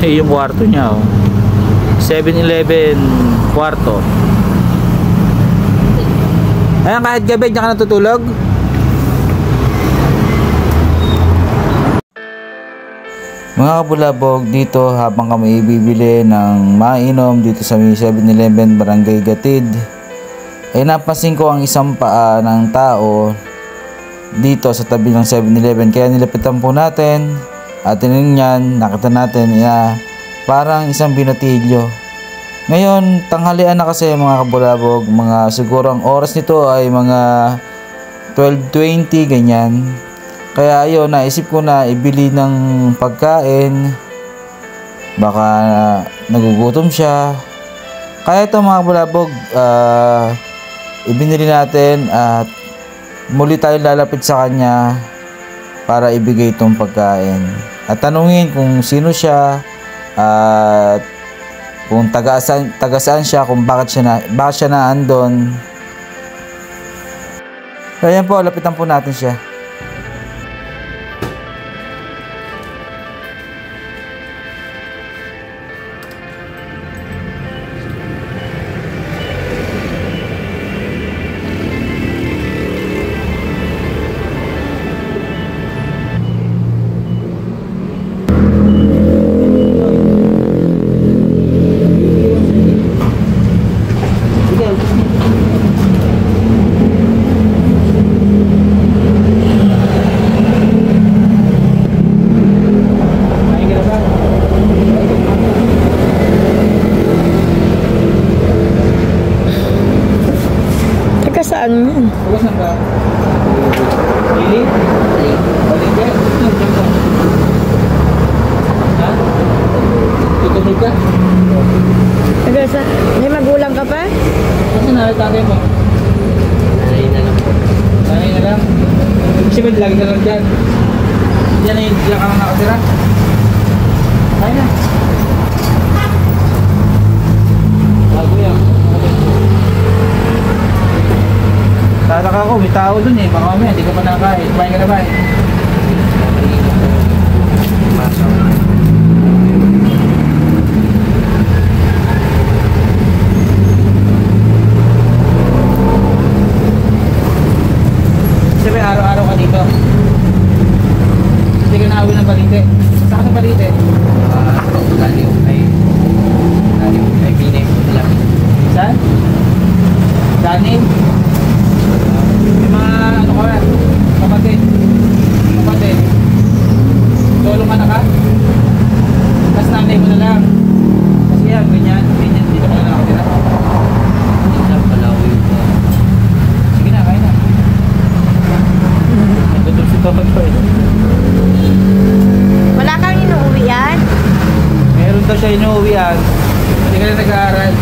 Yung kwarto niya, oh. 7-Eleven kwarto. Ayan, kahit gabi diyan ka natutulog. Mga kabulabog, dito habang kami ibibili ng mainom dito sa 7-Eleven Barangay Gatid, ay napansin ko ang isang paa ng tao dito sa tabi ng 7-Eleven. Kaya nilapitan po natin at tinignan, nakita natin parang isang binatilyo. Ngayon, tanghalian na kasi mga kabulabog, mga siguro ang oras nito ay mga 12:20 ganyan. Kaya ayun, naisip ko na ibili ng pagkain, baka nagugutom siya. Kaya ito mga kabulabog, ibinili natin at muli tayo lalapit sa kanya para ibigay itong pagkain at tanungin kung sino siya at kung taga saan siya, kung bakit siya na andon. Ayan po, lapitan po natin siya. Saan yun? Saan ka? Lili? Balik ka? Ha? Tutulog ka? May magulang ka pa? Kasi tatay mo? Nanay na lang. Nanay na lang? Kasi ba lagi ka lang dyan? Diyan ka lang nakatira? Kaya na. Bago yan. Tataka ko, may tao dun eh. Baka mamaya, hindi ka pa nakain. Kumain ka na ba eh? Kasi may araw-araw ka dito. Hindi ka naawin ng balite. Saan ka sa balite? Lalim. Ay Pine. Saan? Danin? May mga ano ka ba? Kapatid. Solo ka na ka? Tapos nanay mo na lang. Kasi yan, ganyan. Dito ka na nakatira. Dito lang Palawi. Sige na, kaya na. Nagtutup si Toto eh. Wala kang inuuwian? Meron daw siya inuuwian. Hindi ka na nag-aaral.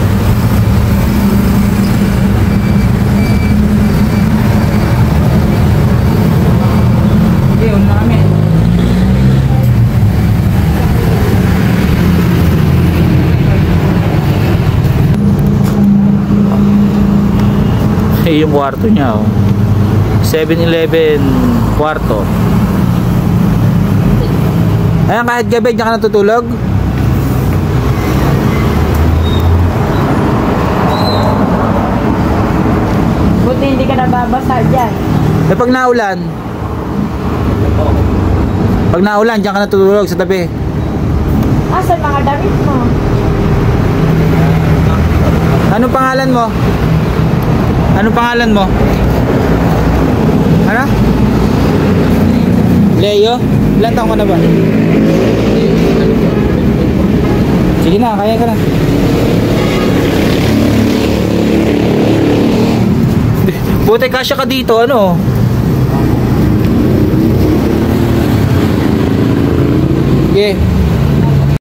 Yun na kami. Yung kwarto niya, oh. 7-Eleven kwarto. Ayan, kahit gabi diyan ka natutulog. Buti hindi ka nababasa dyan. Eh pag naulan, diyan ka natutulog sa tabi. Asan mga damit mo? Anong pangalan mo? Anong pangalan mo? Ano? Leo? Ilan taon ka na ba? Sige na, kaya ka na. Buti kasya ka dito, ano? Sige.